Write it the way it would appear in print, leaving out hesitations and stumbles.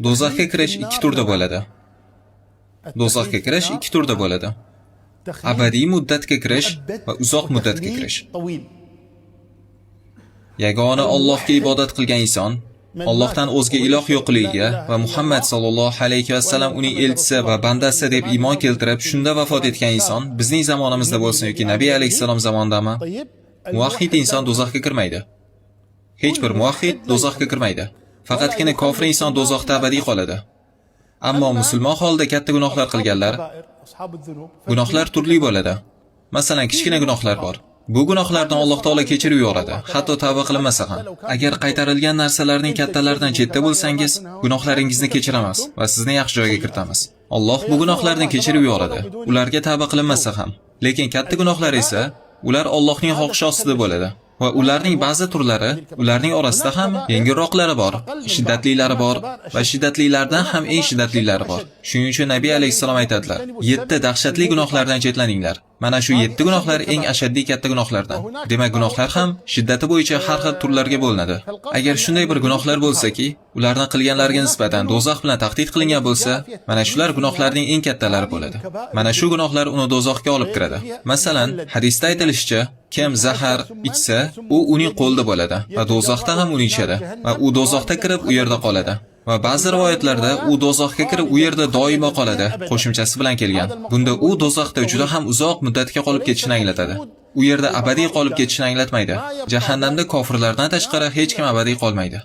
Do'zaxga kirish ikki turda bo'ladi. Do'zaxga kirish ikki turda bo'ladi. Abadiy muddatga kirish va uzoq muddatga kirish. Yagona Allohga ibodat qilgan inson, Allohdan o'zga iloh yo'qligiga va Muhammad sallallohu alayhi va sallam uning elchisi va bandasi deb iymon keltirib, shunda vafot etgan inson, bizning zamonimizda bo'lsin yoki Nabiy alayhisalom zamonidami, muvahhid inson do'zaxga kirmaydi. Hech bir muvahhid do'zaxga kirmaydi. Faqatgina kofir inson do'zaxda abadiy qoladi. Ammo musulmon holida katta gunohlar qilganlar, gunohlar turli bo'ladi. Masalan, kichkina gunohlar bor. Bu gunohlardan Alloh taolo kechirib yuboradi, hatto tavba qilinmasa ham. Agar qaytarilgan narsalarning kattalaridan chetda bo'lsangiz, gunohlaringizni kechiramiz va sizni yaxshi joyga kiritamiz. Alloh bu gunohlarni kechirib yuboradi, ularga tavba qilinmasa ham. Lekin katta gunohlar esa, ular Allohning xohishi ostida bo'ladi. Va ularning ba'zi turlari, ularning orasida ham yengilroqlari bor, shiddatlilari bor va shiddatlilardan ham eng shiddatlilari bor. Shuning uchun Nabiy alayhisalom aytadilar: 7 dahshatli gunohlardan chetlaninglar. Mana shu 7 gunohlar eng ashaddiy katta gunohlardan. Demak, gunohlar ham shiddati bo'yicha har xil turlarga bo'linadi. Agar shunday bir gunohlar bo'lsa-ki, ularni qilganlarga nisbatan do'zax bilan tahdid qilingan bo'lsa, mana shular gunohlarning eng kattalari bo'ladi. Mana shu gunohlar uni do'zaxga olib kiradi. Masalan, hadisda aytilishicha, kim zahar ichsa, u uning qo'lida bo'ladi va do'zaxda ham uni ichadi va u do'zaxda kirib u yerda qoladi. Va ba'zi rivoyatlarda u do'zaxga kirib u yerda doimo qoladi qo'shimchasi bilan kelgan. Bunda u do'zaxda juda ham uzoq muddatga qolib ketishini anglatadi. U yerda abadiy qolib ketishini anglatmaydi. Jahannamda kofirlardan tashqari hech kim abadiy qolmaydi.